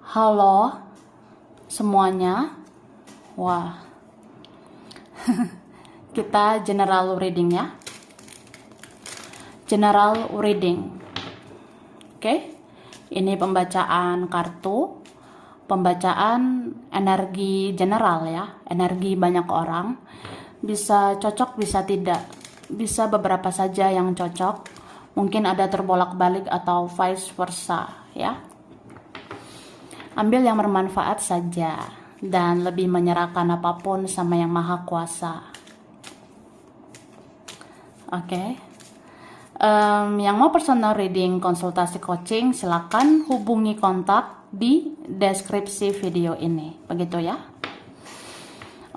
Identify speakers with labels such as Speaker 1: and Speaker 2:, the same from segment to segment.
Speaker 1: Halo semuanya. Wah, kita general reading ya. General reading. Oke. Ini pembacaan kartu, pembacaan energi general ya, energi banyak orang. Bisa cocok, bisa tidak. Bisa beberapa saja yang cocok. Mungkin ada terbolak-balik atau vice versa ya. Ambil yang bermanfaat saja dan lebih menyerahkan apapun sama yang maha kuasa. Oke. Yang mau personal reading, konsultasi coaching, silakan hubungi kontak di deskripsi video ini. Begitu ya.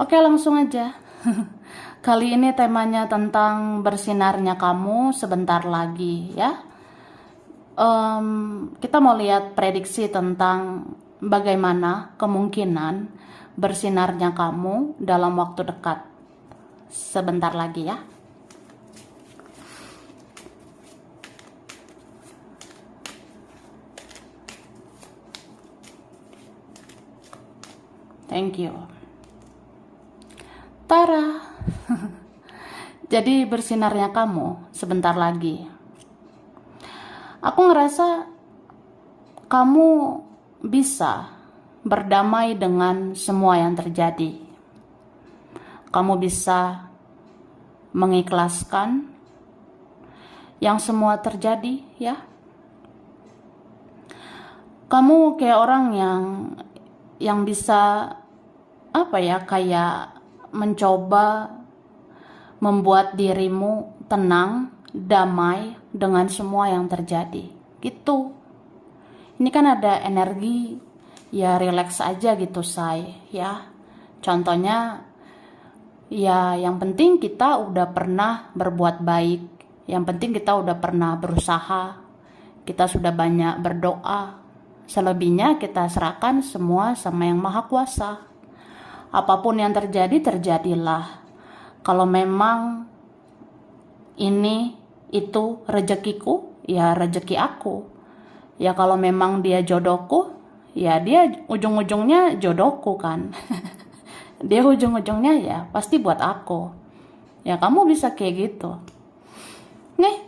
Speaker 1: Oke, langsung aja. Kali ini temanya tentang bersinarnya kamu sebentar lagi ya. Kita mau lihat prediksi tentang bagaimana kemungkinan bersinarnya kamu dalam waktu dekat. Sebentar lagi ya. Thank you. Tara. Jadi bersinarnya kamu sebentar lagi. Aku ngerasa kamu bisa berdamai dengan semua yang terjadi. Kamu bisa mengikhlaskan yang semua terjadi ya. Kamu kayak orang yang bisa kayak mencoba membuat dirimu tenang, damai dengan semua yang terjadi. Gitu. Ini kan ada energi ya, relax aja gitu say ya. Contohnya ya, yang penting kita udah pernah berbuat baik, yang penting kita udah pernah berusaha, kita sudah banyak berdoa. Selebihnya kita serahkan semua sama yang maha kuasa. Apapun yang terjadi, terjadilah. Kalau memang ini itu rezekiku, ya rezeki aku. Ya kalau memang dia jodohku, ya dia ujung-ujungnya jodohku kan. Dia ujung-ujungnya ya pasti buat aku. Ya kamu bisa kayak gitu. Nih,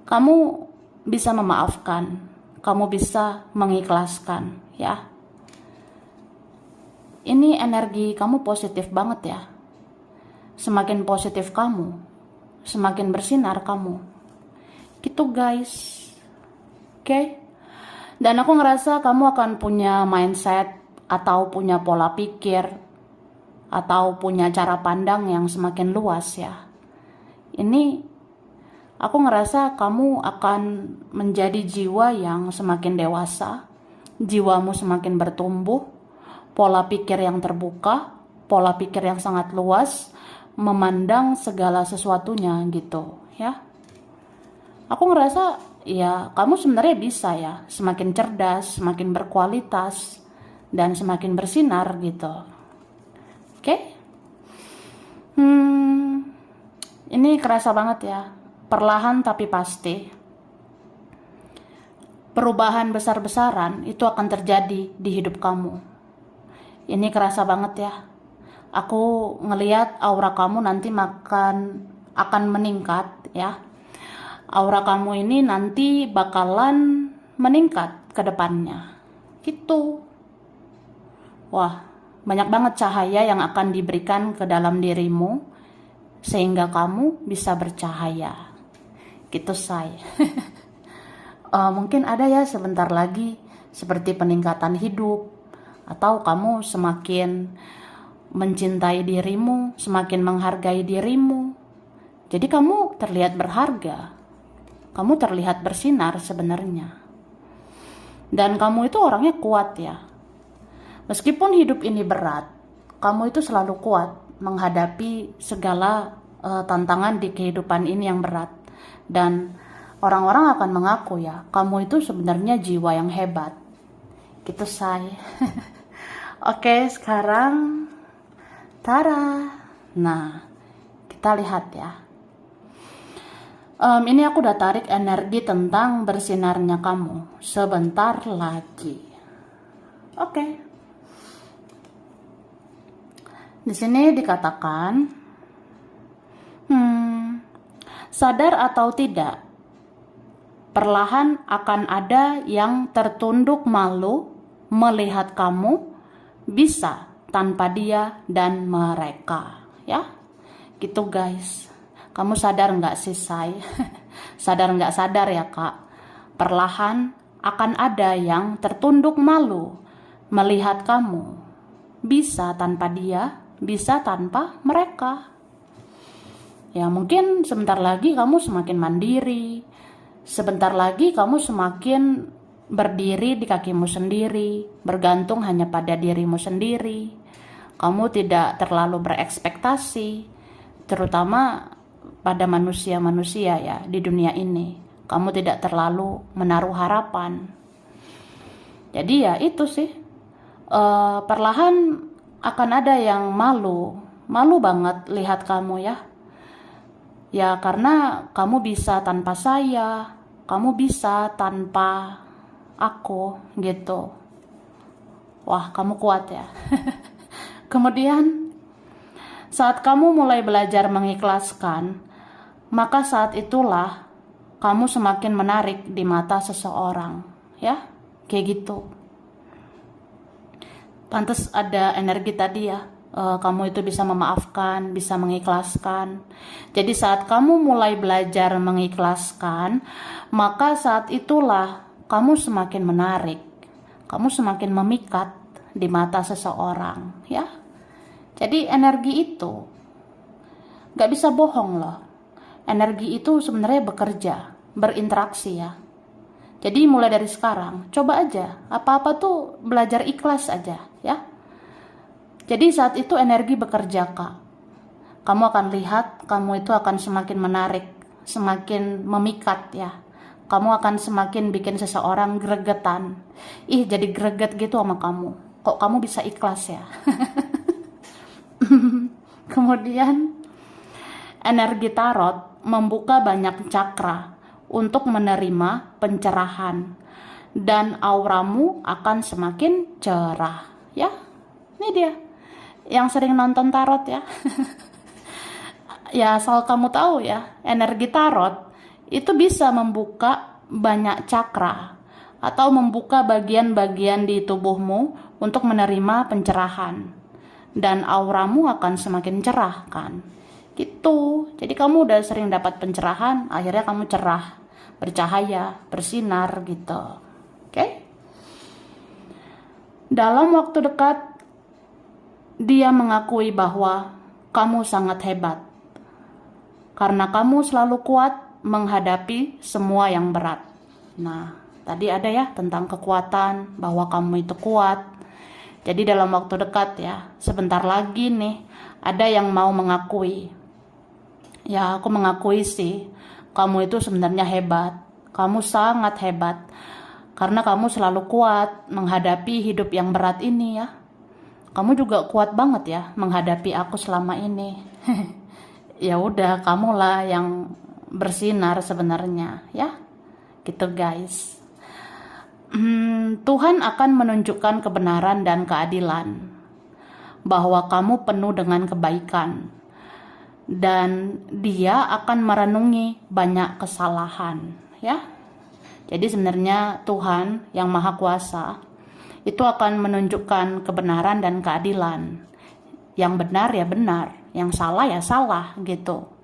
Speaker 1: kamu bisa memaafkan, kamu bisa mengikhlaskan ya. Ini energi kamu positif banget ya. Semakin positif kamu, semakin bersinar kamu. Gitu guys. Oke. Dan aku ngerasa kamu akan punya mindset atau punya pola pikir atau punya cara pandang yang semakin luas ya. Ini aku ngerasa kamu akan menjadi jiwa yang semakin dewasa, jiwamu semakin bertumbuh, pola pikir yang terbuka, pola pikir yang sangat luas, memandang segala sesuatunya gitu ya. Aku ngerasa ya kamu sebenarnya bisa ya semakin cerdas, semakin berkualitas, dan semakin bersinar gitu. Oke? Ini kerasa banget ya, perlahan tapi pasti. Perubahan besar-besaran itu akan terjadi di hidup kamu. Ini kerasa banget ya. Aku ngelihat aura kamu nanti akan meningkat ya. Aura kamu ini nanti bakalan meningkat ke depannya. Gitu. Wah, banyak banget cahaya yang akan diberikan ke dalam dirimu sehingga kamu bisa bercahaya. Gitu say. Mungkin ada ya sebentar lagi seperti peningkatan hidup, atau kamu semakin mencintai dirimu, semakin menghargai dirimu. Jadi kamu terlihat berharga. Kamu terlihat bersinar sebenarnya. Dan kamu itu orangnya kuat ya. Meskipun hidup ini berat, kamu itu selalu kuat menghadapi segala tantangan di kehidupan ini yang berat. Dan orang-orang akan mengaku ya, kamu itu sebenarnya jiwa yang hebat. Gitu say. Oke, sekarang Tara. Nah, kita lihat ya. Ini aku udah tarik energi tentang bersinarnya kamu sebentar lagi. Oke. Di sini dikatakan, sadar atau tidak, perlahan akan ada yang tertunduk malu melihat kamu bisa tanpa dia dan mereka. Ya, gitu guys. Kamu sadar nggak sih, say? Sadar nggak sadar ya kak? Perlahan akan ada yang tertunduk malu melihat kamu bisa tanpa dia, bisa tanpa mereka. Ya mungkin sebentar lagi kamu semakin mandiri, sebentar lagi kamu semakin berdiri di kakimu sendiri, bergantung hanya pada dirimu sendiri. Kamu tidak terlalu berekspektasi, terutama pada manusia-manusia ya di dunia ini. Kamu tidak terlalu menaruh harapan. Jadi ya itu sih, perlahan akan ada yang malu banget lihat kamu ya. Ya karena kamu bisa tanpa saya, kamu bisa tanpa aku gitu. Wah, kamu kuat ya. Kemudian saat kamu mulai belajar mengikhlaskan, maka saat itulah kamu semakin menarik di mata seseorang, ya. Kayak gitu. Pantes ada energi tadi ya. Kamu itu bisa memaafkan, bisa mengikhlaskan. Jadi saat kamu mulai belajar mengikhlaskan, maka saat itulah kamu semakin menarik, kamu semakin memikat di mata seseorang, ya. Jadi energi itu gak bisa bohong loh. Energi itu sebenarnya bekerja, berinteraksi ya. Jadi mulai dari sekarang, coba aja, apa-apa tuh belajar ikhlas aja ya. Jadi saat itu energi bekerja kak. Kamu akan lihat, kamu itu akan semakin menarik, semakin memikat ya. Kamu akan semakin bikin seseorang gregetan. Ih, jadi greget gitu sama kamu. Kok kamu bisa ikhlas ya? Kemudian energi tarot membuka banyak cakra untuk menerima pencerahan dan auramu akan semakin cerah ya. Ini dia yang sering nonton tarot ya. Ya asal kamu tahu ya, energi tarot itu bisa membuka banyak cakra atau membuka bagian-bagian di tubuhmu untuk menerima pencerahan dan auramu akan semakin cerah kan gitu. Jadi kamu udah sering dapat pencerahan, akhirnya kamu cerah, bercahaya, bersinar gitu. Oke? Dalam waktu dekat dia mengakui bahwa kamu sangat hebat karena kamu selalu kuat menghadapi semua yang berat. Nah, tadi ada ya tentang kekuatan, bahwa kamu itu kuat. Jadi dalam waktu dekat ya, sebentar lagi nih, ada yang mau mengakui. Ya, aku mengakui sih, kamu itu sebenarnya hebat. Kamu sangat hebat. Karena kamu selalu kuat menghadapi hidup yang berat ini ya. Kamu juga kuat banget ya menghadapi aku selama ini. Ya udah, kamulah yang bersinar sebenarnya ya. Gitu guys. Tuhan akan menunjukkan kebenaran dan keadilan, bahwa kamu penuh dengan kebaikan, dan dia akan merenungi banyak kesalahan ya. Jadi sebenarnya Tuhan yang Maha Kuasa itu akan menunjukkan kebenaran dan keadilan. Yang benar ya benar, yang salah ya salah gitu.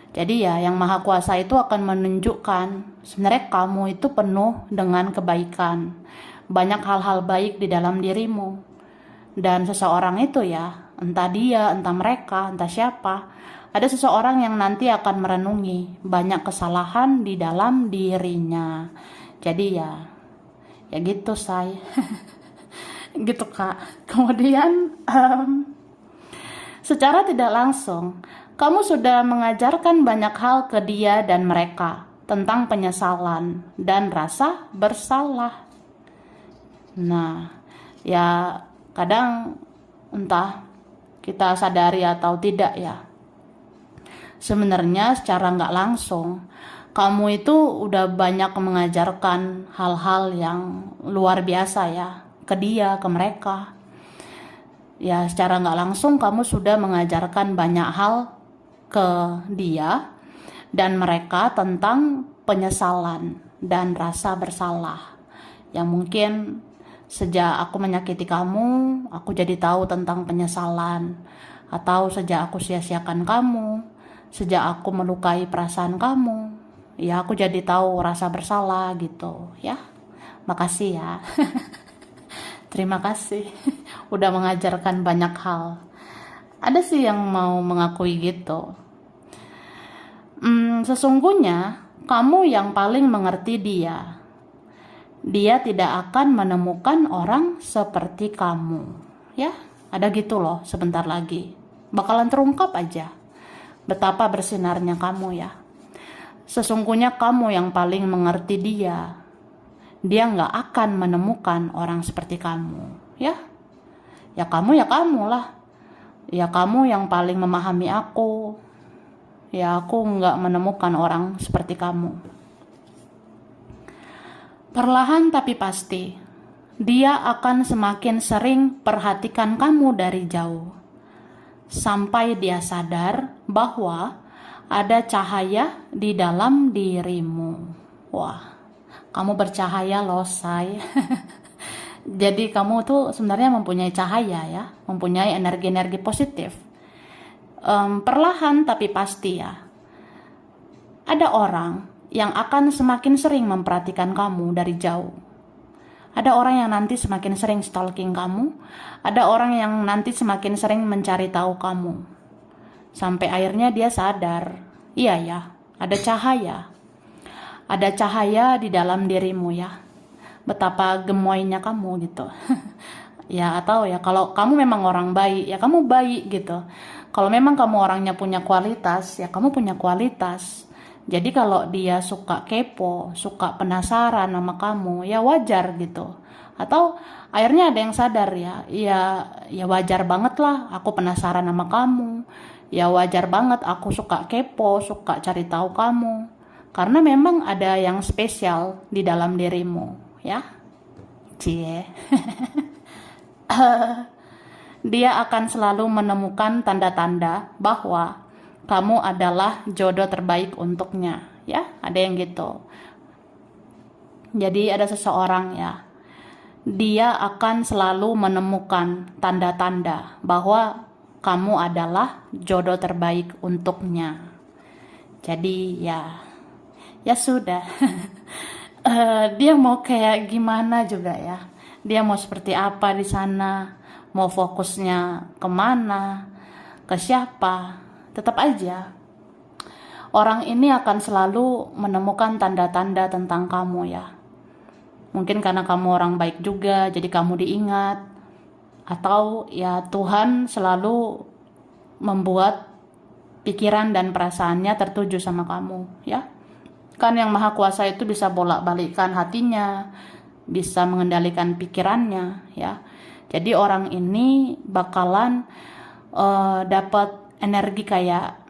Speaker 1: Jadi ya yang Maha Kuasa itu akan menunjukkan sebenarnya kamu itu penuh dengan kebaikan. Banyak hal-hal baik di dalam dirimu. Dan seseorang itu ya, entah dia, entah mereka, entah siapa, ada seseorang yang nanti akan merenungi banyak kesalahan di dalam dirinya. Jadi ya gitu say. Gitu kak. Kemudian secara tidak langsung kamu sudah mengajarkan banyak hal ke dia dan mereka tentang penyesalan dan rasa bersalah. Nah ya kadang entah kita sadari atau tidak ya, sebenarnya secara nggak langsung kamu itu udah banyak mengajarkan hal-hal yang luar biasa ya ke dia, ke mereka. Ya, secara nggak langsung kamu sudah mengajarkan banyak hal ke dia dan mereka tentang penyesalan dan rasa bersalah. Yang mungkin sejak aku menyakiti kamu, aku jadi tahu tentang penyesalan. Atau sejak aku sia-siakan kamu, sejak aku melukai perasaan kamu, ya aku jadi tahu rasa bersalah gitu ya. Makasih ya. Terima kasih udah mengajarkan banyak hal. Ada sih yang mau mengakui gitu. Sesungguhnya kamu yang paling mengerti dia. Dia tidak akan menemukan orang seperti kamu. Ya, ada gitu loh sebentar lagi. Bakalan terungkap aja betapa bersinarnya kamu ya. Sesungguhnya kamu yang paling mengerti dia. Dia nggak akan menemukan orang seperti kamu. Ya kamu lah. Ya kamu yang paling memahami aku. Ya aku nggak menemukan orang seperti kamu. Perlahan tapi pasti, dia akan semakin sering perhatikan kamu dari jauh. Sampai dia sadar bahwa ada cahaya di dalam dirimu. Wah, kamu bercahaya loh, say. Jadi kamu tuh sebenarnya mempunyai cahaya ya, mempunyai energi-energi positif. Perlahan tapi pasti ya. Ada orang yang akan semakin sering memperhatikan kamu dari jauh. Ada orang yang nanti semakin sering stalking kamu. Ada orang yang nanti semakin sering mencari tahu kamu. Sampai akhirnya dia sadar, iya ya, ada cahaya. Ada cahaya di dalam dirimu ya. Betapa gemoynya kamu gitu. Ya atau ya kalau kamu memang orang baik, ya kamu baik gitu. Kalau memang kamu orangnya punya kualitas, ya kamu punya kualitas. Jadi kalau dia suka kepo, suka penasaran sama kamu, ya wajar gitu. Atau akhirnya ada yang sadar ya wajar banget lah aku penasaran sama kamu. Ya wajar banget aku suka kepo, suka cari tahu kamu. Karena memang ada yang spesial di dalam dirimu, ya. Cie. Dia akan selalu menemukan tanda-tanda bahwa kamu adalah jodoh terbaik untuknya, ya. Ada yang gitu. Jadi ada seseorang ya, dia akan selalu menemukan tanda-tanda bahwa kamu adalah jodoh terbaik untuknya. Jadi ya sudah. Dia mau kayak gimana juga ya. Dia mau seperti apa di sana, mau fokusnya kemana, ke siapa, tetap aja orang ini akan selalu menemukan tanda-tanda tentang kamu ya. Mungkin karena kamu orang baik juga, jadi kamu diingat. Atau ya Tuhan selalu membuat pikiran dan perasaannya tertuju sama kamu ya. Kan yang maha kuasa itu bisa bolak-balikkan hatinya, bisa mengendalikan pikirannya ya. Jadi orang ini bakalan dapat energi kayak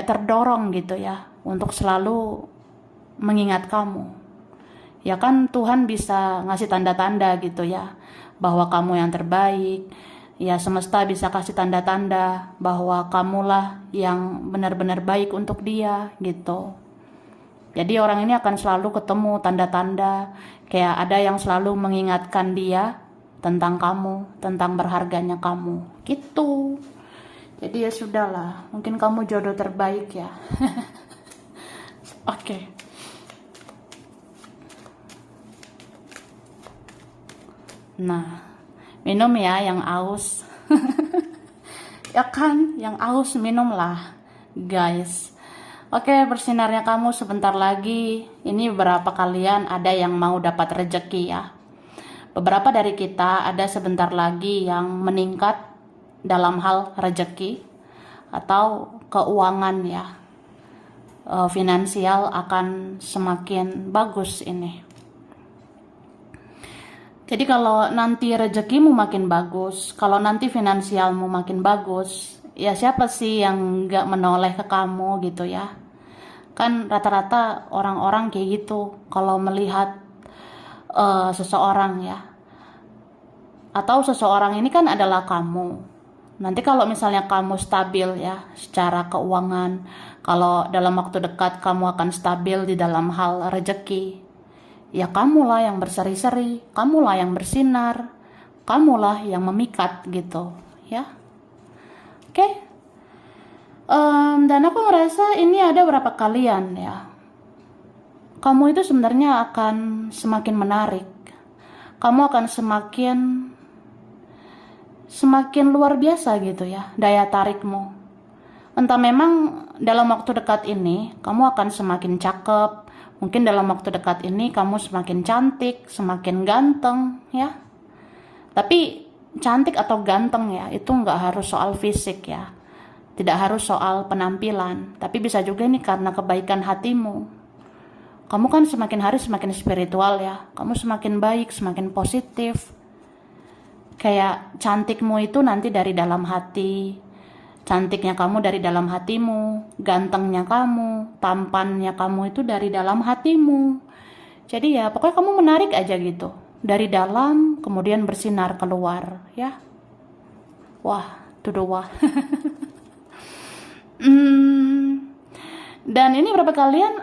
Speaker 1: terdorong gitu ya untuk selalu mengingat kamu. Ya kan Tuhan bisa ngasih tanda-tanda gitu ya bahwa kamu yang terbaik. Ya semesta bisa kasih tanda-tanda bahwa kamulah yang benar-benar baik untuk dia gitu. Jadi orang ini akan selalu ketemu tanda-tanda kayak ada yang selalu mengingatkan dia tentang kamu, tentang berharganya kamu gitu. Jadi ya sudahlah, mungkin kamu jodoh terbaik ya. Oke. Nah, minum ya yang aus. Ya kan, yang aus minumlah, guys. Oke, bersinarnya kamu sebentar lagi. Ini beberapa kalian ada yang mau dapat rejeki ya. Beberapa dari kita ada sebentar lagi yang meningkat dalam hal rejeki atau keuangan ya. Finansial akan semakin bagus ini. Jadi kalau nanti rezekimu makin bagus, kalau nanti finansialmu makin bagus, ya siapa sih yang gak menoleh ke kamu gitu ya. Kan rata-rata orang-orang kayak gitu kalau melihat seseorang ya. atau seseorang ini kan adalah kamu. Nanti kalau misalnya kamu stabil ya secara keuangan, kalau dalam waktu dekat kamu akan stabil di dalam hal rezeki, ya kamulah yang berseri-seri, kamulah yang bersinar, kamulah yang memikat gitu ya. Oke. Dan aku ngerasa ini ada berapa kalian ya, kamu itu sebenarnya akan semakin menarik, kamu akan semakin luar biasa gitu ya daya tarikmu. Entah memang dalam waktu dekat ini kamu akan semakin cakep, mungkin dalam waktu dekat ini kamu semakin cantik, semakin ganteng ya. Tapi cantik atau ganteng ya itu nggak harus soal fisik ya, tidak harus soal penampilan, tapi bisa juga ini karena kebaikan hatimu. Kamu kan semakin hari semakin spiritual ya, kamu semakin baik, semakin positif. Kayak cantikmu itu nanti dari dalam hati, cantiknya kamu dari dalam hatimu, gantengnya kamu, tampannya kamu itu dari dalam hatimu. Jadi ya pokoknya kamu menarik aja gitu, dari dalam kemudian bersinar keluar ya. Wah, tuh wah. Dan ini berapa kalian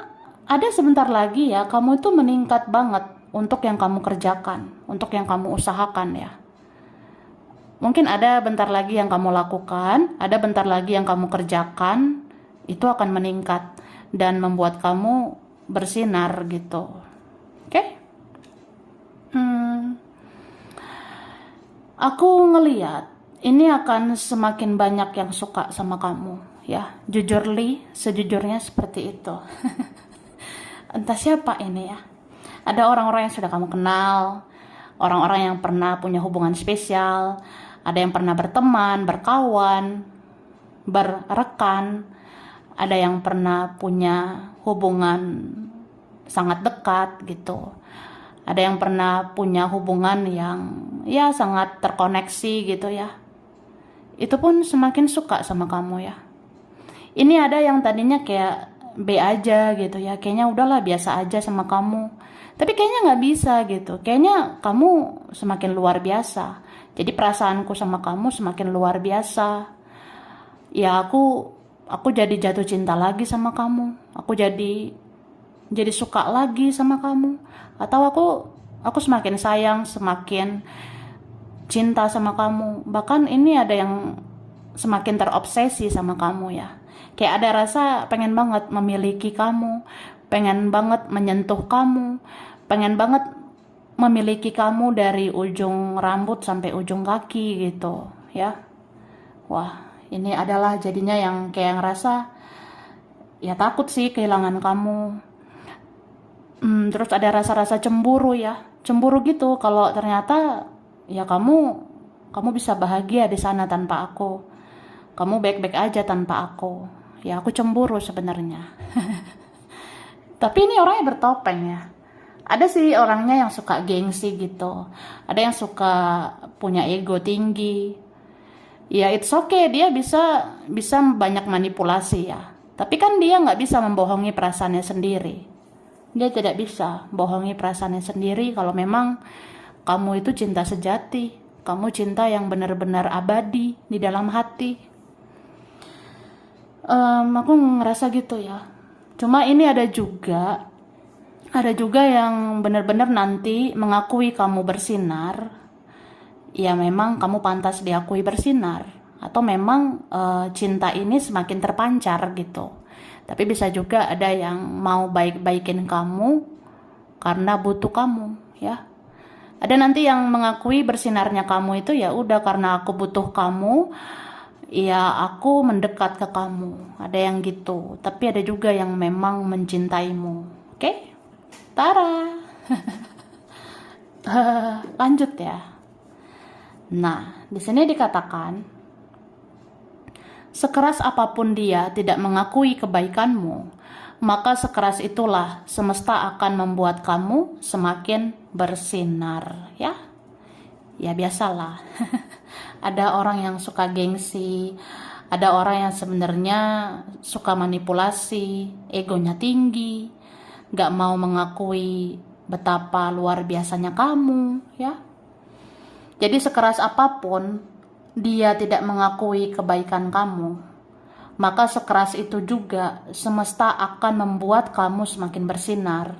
Speaker 1: ada sebentar lagi ya kamu itu meningkat banget untuk yang kamu kerjakan, untuk yang kamu usahakan ya. Mungkin ada bentar lagi yang kamu lakukan, ada bentar lagi yang kamu kerjakan, itu akan meningkat dan membuat kamu bersinar gitu. Oke? Aku ngeliat ini akan semakin banyak yang suka sama kamu ya. Jujur Li, sejujurnya seperti itu. Entah siapa ini ya. Ada orang-orang yang sudah kamu kenal, orang-orang yang pernah punya hubungan spesial, ada yang pernah berteman, berkawan, berrekan, ada yang pernah punya hubungan sangat dekat gitu. Ada yang pernah punya hubungan yang ya sangat terkoneksi gitu ya. Itu pun semakin suka sama kamu ya. Ini ada yang tadinya kayak B aja gitu ya, kayaknya udahlah biasa aja sama kamu. Tapi kayaknya nggak bisa gitu, kayaknya kamu semakin luar biasa. Jadi perasaanku sama kamu semakin luar biasa. Ya aku jadi jatuh cinta lagi sama kamu. Aku jadi suka lagi sama kamu. Atau aku semakin sayang, semakin cinta sama kamu. Bahkan ini ada yang semakin terobsesi sama kamu ya. Kayak ada rasa pengen banget memiliki kamu, pengen banget menyentuh kamu, pengen banget memiliki kamu dari ujung rambut sampai ujung kaki gitu ya. Wah, ini adalah jadinya yang kayak ngerasa ya takut sih kehilangan kamu. Terus ada rasa-rasa cemburu ya, cemburu gitu kalau ternyata ya kamu bisa bahagia di sana tanpa aku, kamu baik-baik aja tanpa aku. Ya aku cemburu sebenarnya. Tapi ini orangnya bertopeng ya. Ada sih orangnya yang suka gengsi gitu, ada yang suka punya ego tinggi. Ya it's okay, dia bisa banyak manipulasi ya. Tapi kan dia nggak bisa membohongi perasaannya sendiri. Dia tidak bisa bohongi perasaannya sendiri kalau memang kamu itu cinta sejati, kamu cinta yang benar-benar abadi di dalam hati. Aku ngerasa gitu ya. Cuma ini ada juga yang benar-benar nanti mengakui kamu bersinar. Ya memang kamu pantas diakui bersinar, atau memang cinta ini semakin terpancar gitu. Tapi bisa juga ada yang mau baik-baikin kamu karena butuh kamu ya. Ada nanti yang mengakui bersinarnya kamu itu ya udah karena aku butuh kamu, ya aku mendekat ke kamu. Ada yang gitu. Tapi ada juga yang memang mencintaimu. Oke? Tara. Lanjut ya. Nah, di sini dikatakan, sekeras apapun dia tidak mengakui kebaikanmu, maka sekeras itulah semesta akan membuat kamu semakin bersinar ya. Ya biasalah. Ada orang yang suka gengsi, ada orang yang sebenarnya suka manipulasi, egonya tinggi, gak mau mengakui betapa luar biasanya kamu ya. Jadi sekeras apapun dia tidak mengakui kebaikan kamu, maka sekeras itu juga semesta akan membuat kamu semakin bersinar.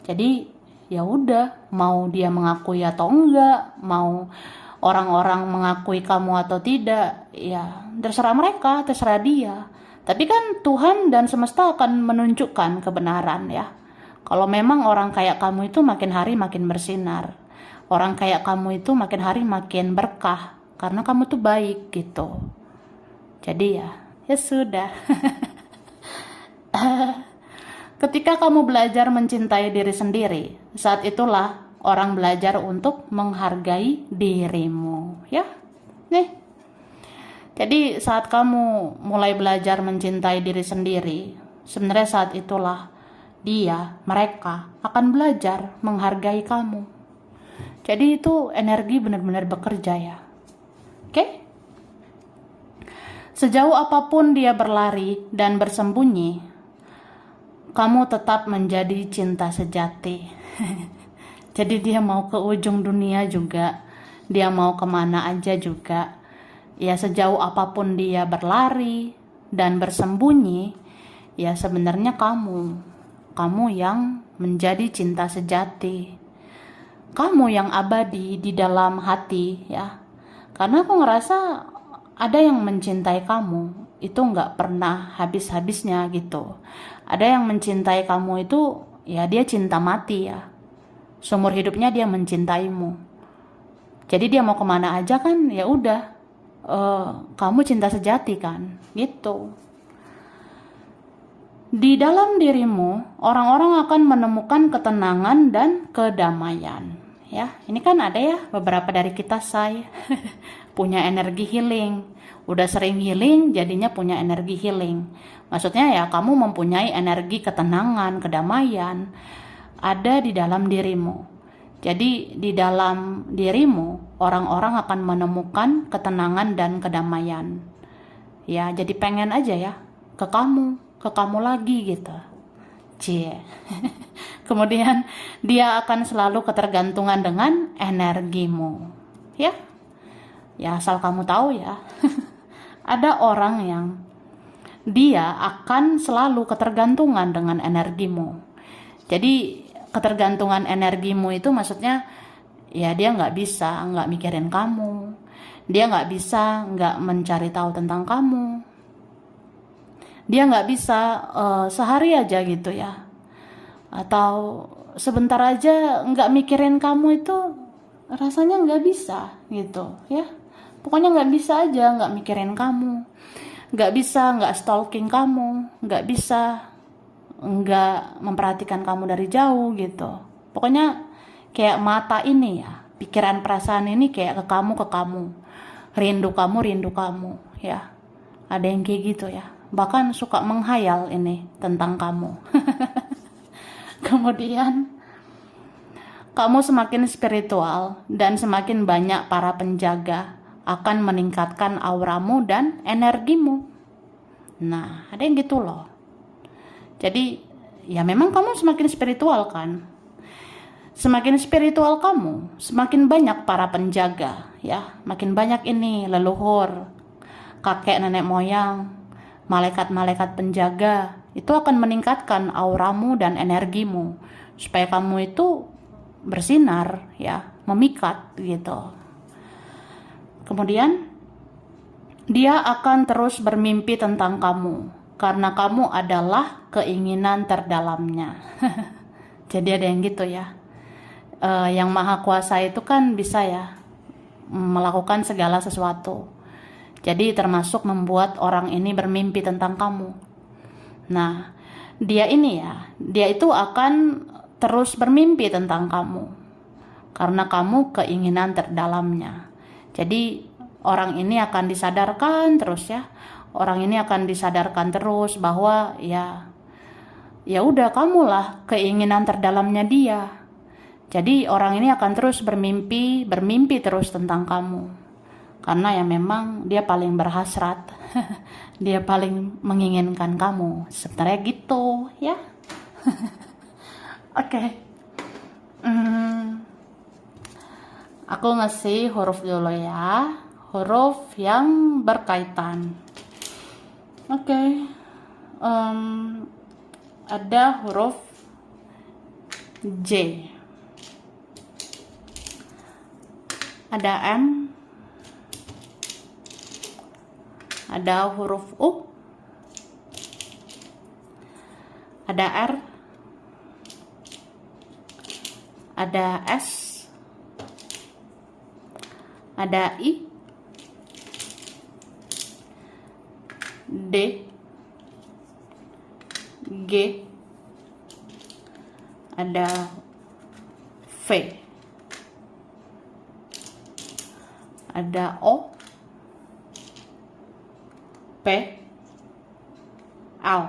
Speaker 1: Jadi ya udah, mau dia mengakui atau enggak, mau orang-orang mengakui kamu atau tidak, ya terserah mereka, terserah dia. Tapi kan Tuhan dan semesta akan menunjukkan kebenaran ya. Kalau memang orang kayak kamu itu makin hari makin bersinar, orang kayak kamu itu makin hari makin berkah, karena kamu tuh baik gitu. Jadi ya sudah. Ketika kamu belajar mencintai diri sendiri, saat itulah orang belajar untuk menghargai dirimu ya. Nih, jadi saat kamu mulai belajar mencintai diri sendiri, sebenarnya saat itulah mereka akan belajar menghargai kamu. Jadi itu energi benar-benar bekerja ya. Oke? Sejauh apapun dia berlari dan bersembunyi, kamu tetap menjadi cinta sejati. Jadi dia mau ke ujung dunia juga, dia mau kemana aja juga, ya sejauh apapun dia berlari dan bersembunyi, ya sebenarnya kamu yang menjadi cinta sejati, kamu yang abadi di dalam hati ya. Karena aku ngerasa ada yang mencintai kamu itu nggak pernah habis-habisnya gitu. Ada yang mencintai kamu itu ya dia cinta mati ya, seumur hidupnya dia mencintaimu. Jadi dia mau kemana aja kan ya udah, kamu cinta sejati kan gitu. Di dalam dirimu orang-orang akan menemukan ketenangan dan kedamaian ya. Ini kan ada ya beberapa dari kita punya energi healing, udah sering healing jadinya punya energi healing. Maksudnya ya kamu mempunyai energi ketenangan, kedamaian ada di dalam dirimu. Jadi di dalam dirimu orang-orang akan menemukan ketenangan dan kedamaian. Ya, jadi pengen aja ya ke kamu lagi gitu. Cie. Kemudian dia akan selalu ketergantungan dengan energimu. Ya. Ya asal kamu tahu ya. Ada orang yang dia akan selalu ketergantungan dengan energimu. Jadi ketergantungan energimu itu maksudnya ya dia nggak mikirin kamu, dia nggak mencari tahu tentang kamu, dia nggak bisa sehari aja gitu ya, atau sebentar aja nggak mikirin kamu itu rasanya nggak bisa gitu ya. Pokoknya nggak bisa aja nggak mikirin kamu, nggak bisa nggak stalking kamu, nggak bisa nggak memperhatikan kamu dari jauh gitu. Pokoknya kayak mata ini ya, pikiran perasaan ini kayak ke kamu, rindu kamu ya. Ada yang kayak gitu ya, bahkan suka menghayal ini tentang kamu. Kemudian kamu semakin spiritual dan semakin banyak para penjaga akan meningkatkan auramu dan energimu. Nah ada yang gitu loh. Jadi ya memang kamu semakin spiritual kan. Semakin spiritual kamu, semakin banyak para penjaga ya. Makin banyak ini leluhur, kakek nenek moyang, malaikat-malaikat penjaga. Itu akan meningkatkan auramu dan energimu supaya kamu itu bersinar ya, memikat gitu. Kemudian dia akan terus bermimpi tentang kamu karena kamu adalah keinginan terdalamnya. Jadi ada yang gitu ya. Yang maha kuasa itu kan bisa ya melakukan segala sesuatu. Jadi termasuk membuat orang ini bermimpi tentang kamu. Nah, dia itu akan terus bermimpi tentang kamu karena kamu keinginan terdalamnya. Jadi orang ini akan disadarkan terus ya. Orang ini akan disadarkan terus bahwa ya udah kamulah keinginan terdalamnya dia. Jadi orang ini akan terus bermimpi terus tentang kamu. Karena ya memang dia paling berhasrat. Dia paling menginginkan kamu. Sebenarnya gitu ya. Oke. Aku ngasih huruf dulu ya, huruf yang berkaitan. Oke. Ada huruf J, ada M, ada huruf U, ada R, ada S, ada I, D, G, ada V, ada O, P, L,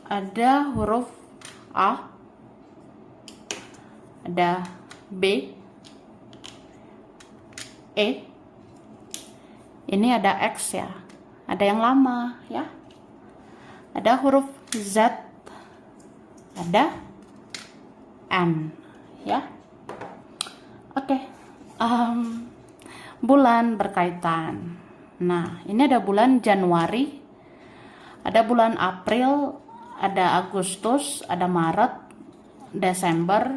Speaker 1: ada huruf A, ada B, E, ini ada X ya, ada yang lama ya, ada huruf Z, ada N ya. Oke. Bulan berkaitan. Nah, ini ada bulan Januari, ada bulan April, ada Agustus, ada Maret, Desember,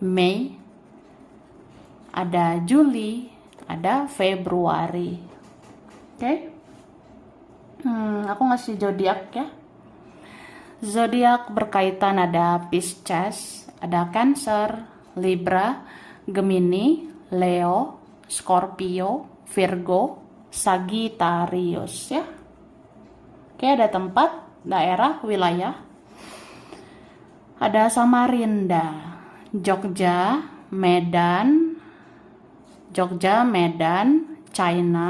Speaker 1: Mei, ada Juli, ada Februari. Oke. Aku ngasih zodiak ya. Zodiak berkaitan ada Pisces, ada Cancer, Libra, Gemini, Leo, Scorpio, Virgo, Sagittarius ya. Oke, ada tempat, daerah, wilayah. Ada Samarinda, Jogja, Medan, China.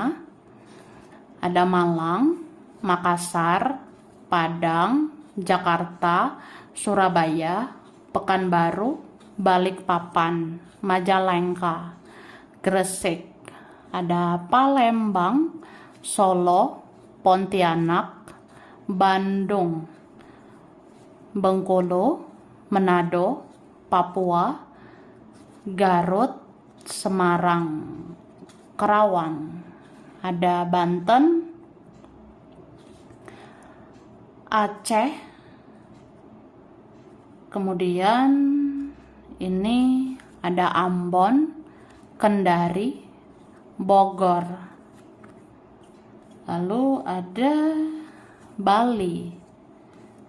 Speaker 1: Ada Malang, Makassar, Padang, Jakarta, Surabaya, Pekanbaru, Balikpapan, Majalengka, Gresik. Ada Palembang, Solo, Pontianak, Bandung, Bengkulu, Manado, Papua, Garut, Semarang, Karawang. Ada Banten, Aceh, kemudian ini ada Ambon, Kendari, Bogor, lalu ada Bali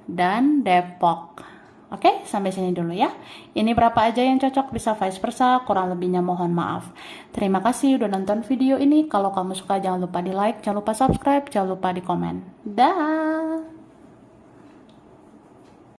Speaker 1: dan Depok. Oke, sampai sini dulu ya. Ini berapa aja yang cocok, bisa vice versa, kurang lebihnya mohon maaf. Terima kasih udah nonton video ini. Kalau kamu suka jangan lupa di like, jangan lupa subscribe, jangan lupa di komen. Dah.